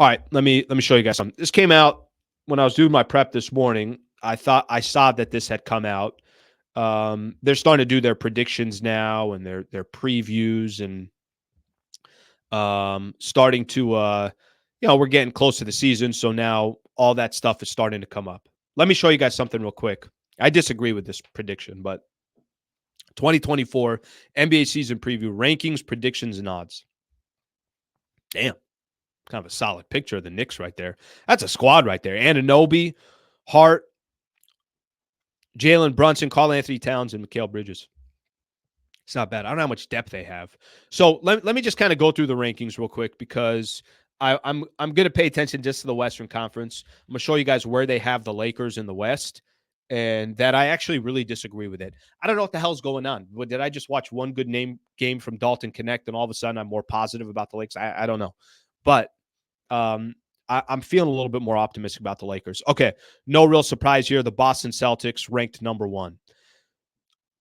All right, let me show you guys something. This came out when I was doing my prep this morning. I thought I saw that this had come out. They're starting to do their predictions now and their previews and starting to we're getting close to the season, so now all that stuff is starting to come up. Let me show you guys something real quick. I disagree with this prediction, but 2024 NBA season preview rankings, predictions, and odds. Damn, kind of a solid picture of the Knicks right there. That's a squad right there. Anunoby, Hart, Jalen Brunson, Karl Anthony Towns, and Mikal Bridges. It's not bad. I don't know how much depth they have. So let me just kind of go through the rankings real quick because I'm going to pay attention just to the Western Conference. I'm going to show you guys where they have the Lakers in the West, and that I actually really disagree with it. I don't know what the hell's going on. Did I just watch one good game from Dalton Connect, and all of a sudden I'm more positive about the Lakers? I don't know, but I'm feeling a little bit more optimistic about the Lakers. Okay, no real surprise here. The Boston Celtics ranked number 1.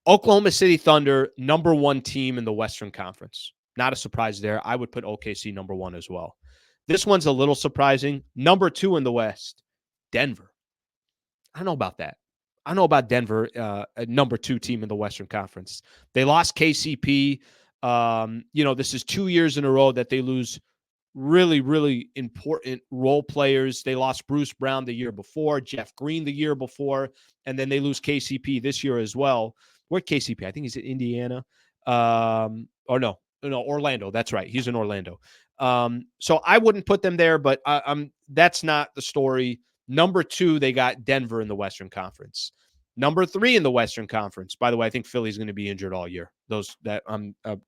Oklahoma City Thunder, number 1 team in the Western Conference. Not a surprise there. I would put OKC number 1 as well. This one's a little surprising. Number 2 in the West, Denver. I don't know about that. I know about Denver, a number 2 team in the Western Conference. They lost KCP. This is 2 years in a row that they lose really, really important role players. They lost Bruce Brown the year before, Jeff Green the year before, and then they lose KCP this year as well. Where'd KCP? I think he's in Indiana. Or no, Orlando. That's right. He's in Orlando. So I wouldn't put them there, but that's not the story. Number 2, they got Denver in the Western Conference. Number 3 in the Western Conference. By the way, I think Philly's going to be injured all year. I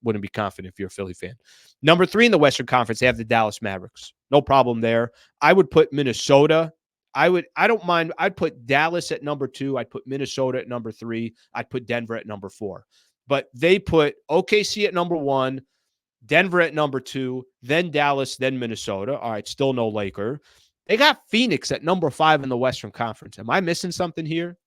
wouldn't be confident if you're a Philly fan. Number 3 in the Western Conference, they have the Dallas Mavericks. No problem there. I would put Minnesota. I don't mind. I'd put Dallas at number 2. I'd put Minnesota at number 3. I'd put Denver at number 4. But they put OKC at number 1, Denver at number 2, then Dallas, then Minnesota. All right, still no Laker. They got Phoenix at number 5 in the Western Conference. Am I missing something here?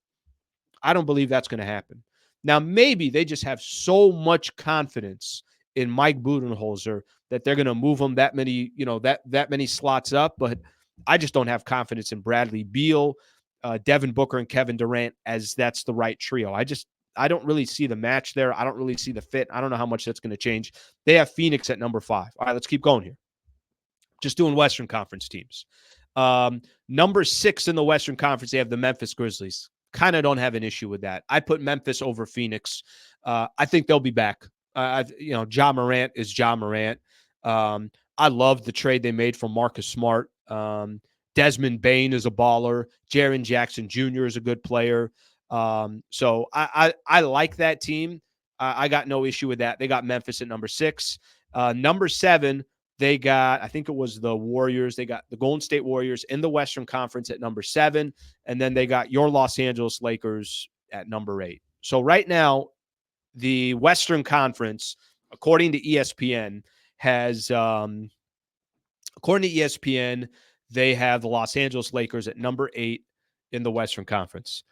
I don't believe that's going to happen. Now, maybe they just have so much confidence in Mike Budenholzer that they're going to move him that many, that many slots up. But I just don't have confidence in Bradley Beal, Devin Booker, and Kevin Durant as that's the right trio. I don't really see the match there. I don't really see the fit. I don't know how much that's going to change. They have Phoenix at number 5. All right, let's keep going here. Just doing Western Conference teams. Number 6 in the Western Conference, they have the Memphis Grizzlies. Kind of don't have an issue with that. I put Memphis over Phoenix. I think they'll be back. Ja Morant is Ja Morant. I love the trade they made from Marcus Smart. Desmond Bane is a baller. Jaren Jackson Jr. is a good player. So I like that team. I got no issue with that. They got Memphis at number 6. Number 7, they got, I think it was the Warriors. They got the Golden State Warriors in the Western Conference at number 7. And then they got your Los Angeles Lakers at number 8. So right now, the Western Conference, according to ESPN, they have the Los Angeles Lakers at number 8 in the Western Conference.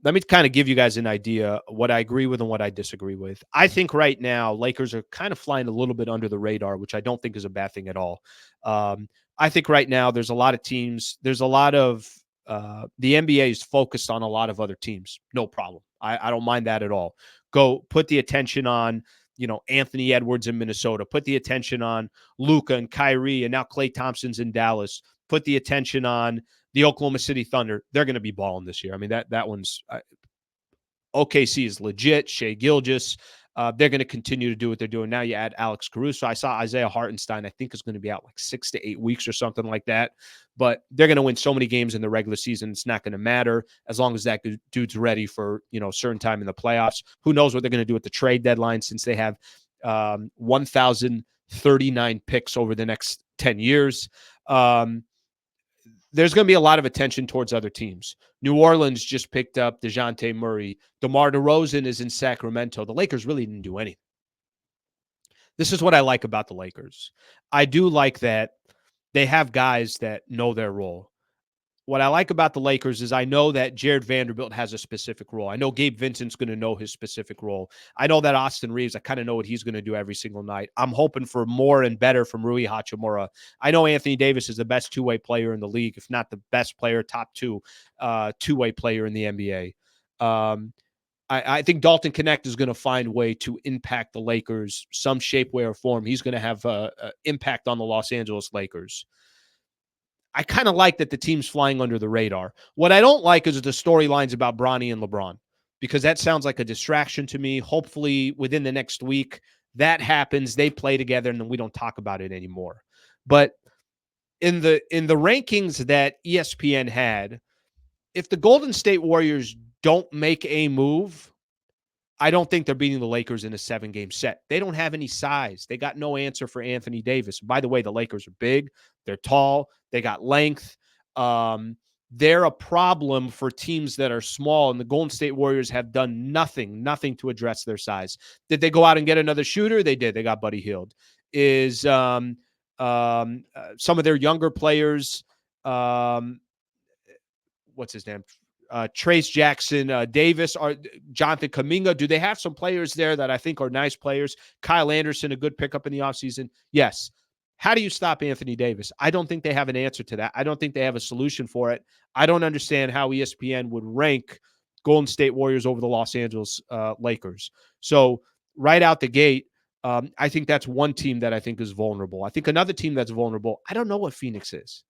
Let me kind of give you guys an idea what I agree with and what I disagree with. I think right now Lakers are kind of flying a little bit under the radar, which I don't think is a bad thing at all. I think right now there's a lot of teams. There's a lot of the NBA is focused on a lot of other teams. No problem. I don't mind that at all. Go put the attention on, Anthony Edwards in Minnesota. Put the attention on Luka and Kyrie, and now Klay Thompson's in Dallas. Put the attention on the Oklahoma City Thunder. They're going to be balling this year. I mean, that one's OKC is legit. Shea Gilgeous. They're going to continue to do what they're doing. Now you add Alex Caruso. I saw Isaiah Hartenstein, I think, is going to be out like 6 to 8 weeks or something like that. But they're going to win so many games in the regular season. It's not going to matter as long as that dude's ready for, a certain time in the playoffs. Who knows what they're going to do at the trade deadline since they have 1,039 picks over the next 10 years. There's going to be a lot of attention towards other teams. New Orleans just picked up DeJounte Murray. DeMar DeRozan is in Sacramento. The Lakers really didn't do anything. This is what I like about the Lakers. I do like that they have guys that know their role. what I like about the Lakers is I know that Jared Vanderbilt has a specific role. I know Gabe Vincent's going to know his specific role. I know that Austin Reeves, I kind of know what he's going to do every single night. I'm hoping for more and better from Rui Hachimura. I know Anthony Davis is the best two-way player in the league, if not the best player, top two-way player in the NBA. I think Dalton Connect is going to find a way to impact the Lakers some shape, way, or form. He's going to have an impact on the Los Angeles Lakers. I kind of like that the team's flying under the radar. What I don't like is the storylines about Bronny and LeBron, because that sounds like a distraction to me. Hopefully, within the next week, that happens. They play together, and then we don't talk about it anymore. But in the rankings that ESPN had, if the Golden State Warriors don't make a move, I don't think they're beating the Lakers in a 7-game set. They don't have any size. They got no answer for Anthony Davis. By the way, the Lakers are big. They're tall. They got length. They're a problem for teams that are small, and the Golden State Warriors have done nothing to address their size. Did they go out and get another shooter? They did. They got Buddy Hield. Is some of their younger players, what's his name? Trace Jackson Davis, or Jonathan Kuminga. Do they have some players there that I think are nice players? Kyle Anderson, a good pickup in the offseason? Yes. How do you stop Anthony Davis? I don't think they have an answer to that. I don't think they have a solution for it. I don't understand how ESPN would rank Golden State Warriors over the Los Angeles Lakers. So right out the gate, I think that's one team that I think is vulnerable. I think another team that's vulnerable, I don't know what Phoenix is.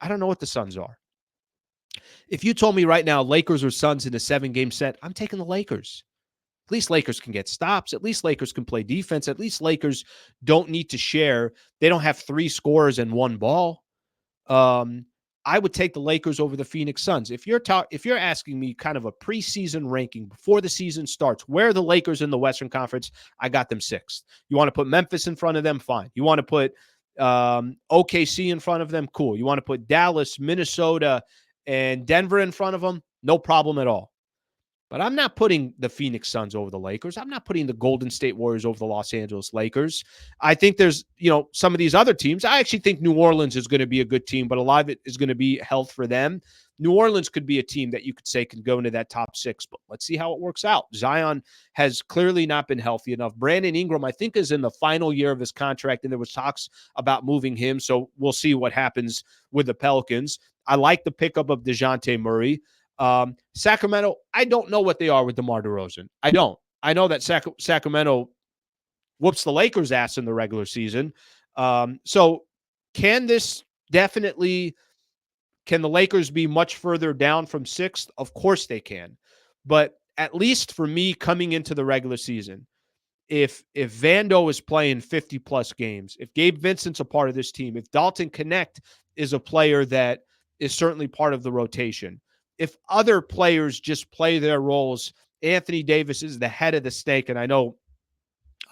I don't know what the Suns are. If you told me right now Lakers or Suns in a 7-game set, I'm taking the Lakers. At least Lakers can get stops. At least Lakers can play defense. At least Lakers don't need to share. They don't have 3 scorers and 1 ball. I would take the Lakers over the Phoenix Suns. If you're asking me kind of a preseason ranking before the season starts, where are the Lakers in the Western Conference? I got them 6th. You want to put Memphis in front of them? Fine. You want to put OKC in front of them? Cool. You want to put Dallas, Minnesota, and Denver in front of them? No problem at all. But I'm not putting the Phoenix Suns over the Lakers. I'm not putting the Golden State Warriors over the Los Angeles Lakers. I think there's, some of these other teams. I actually think New Orleans is going to be a good team, but a lot of it is going to be health for them. New Orleans could be a team that you could say can go into that top 6, but let's see how it works out. Zion has clearly not been healthy enough. Brandon Ingram, I think, is in the final year of his contract, and there was talks about moving him, so we'll see what happens with the Pelicans. I like the pickup of DeJounte Murray. Sacramento, I don't know what they are with DeMar DeRozan. I don't. I know that Sacramento whoops the Lakers' ass in the regular season. So can the Lakers be much further down from 6th? Of course they can. But at least for me coming into the regular season, if Vando is playing 50-plus games, if Gabe Vincent's a part of this team, if Dalton Connect is a player that is certainly part of the rotation, if other players just play their roles, Anthony Davis is the head of the snake. And I know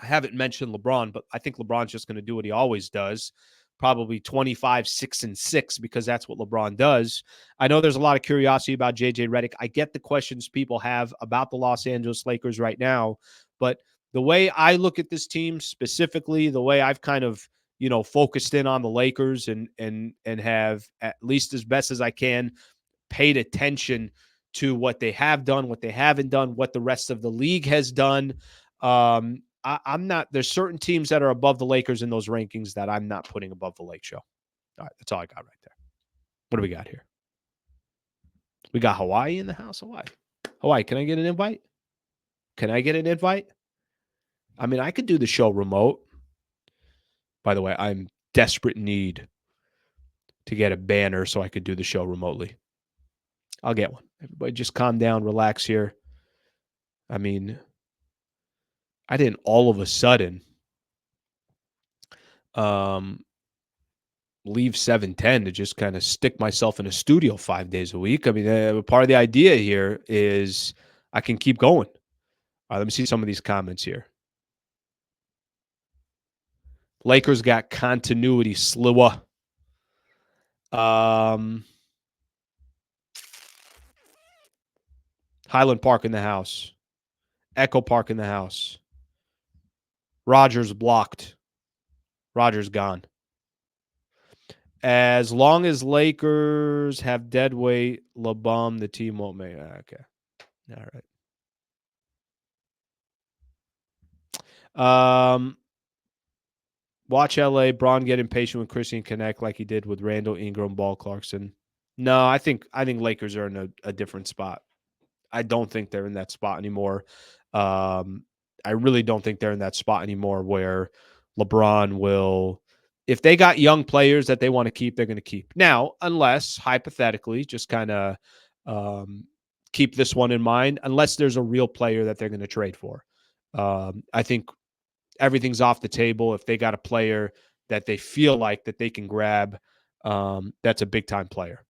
I haven't mentioned LeBron, but I think LeBron's just going to do what he always does, probably 25, 6, and 6, because that's what LeBron does. I know there's a lot of curiosity about JJ Redick. I get the questions people have about the Los Angeles Lakers right now, but the way I look at this team specifically, the way I've kind of, focused in on the Lakers and have, at least as best as I can, paid attention to what they have done, what they haven't done, what the rest of the league has done. I'm not, there's certain teams that are above the Lakers in those rankings that I'm not putting above the Lake Show. All right. That's all I got right there. What do we got here? We got Hawaii in the house. Hawaii. Can I get an invite? I mean, I could do the show remote. By the way, I'm desperate need to get a banner so I could do the show remotely. I'll get one. Everybody just calm down, relax here. I mean, I didn't all of a sudden leave 710 to just kind of stick myself in a studio 5 days a week. I mean, part of the idea here is I can keep going. All right, let me see some of these comments here. Lakers got continuity, Sliwa. Highland Park in the house. Echo Park in the house. Rogers blocked. Rogers gone. As long as Lakers have dead weight, LeBum, the team won't make. Okay, all right. Watch LA. Braun get impatient with Christian Connect like he did with Randall Ingram, Ball Clarkson. No, I think Lakers are in a different spot. I don't think they're in that spot anymore. Um, I really don't think they're in that spot anymore where LeBron will, if they got young players that they want to keep, they're going to keep. Now, unless hypothetically, just kind of um, keep this one in mind, unless there's a real player that they're going to trade for. I think everything's off the table if they got a player that they feel like that they can grab. That's a big time player.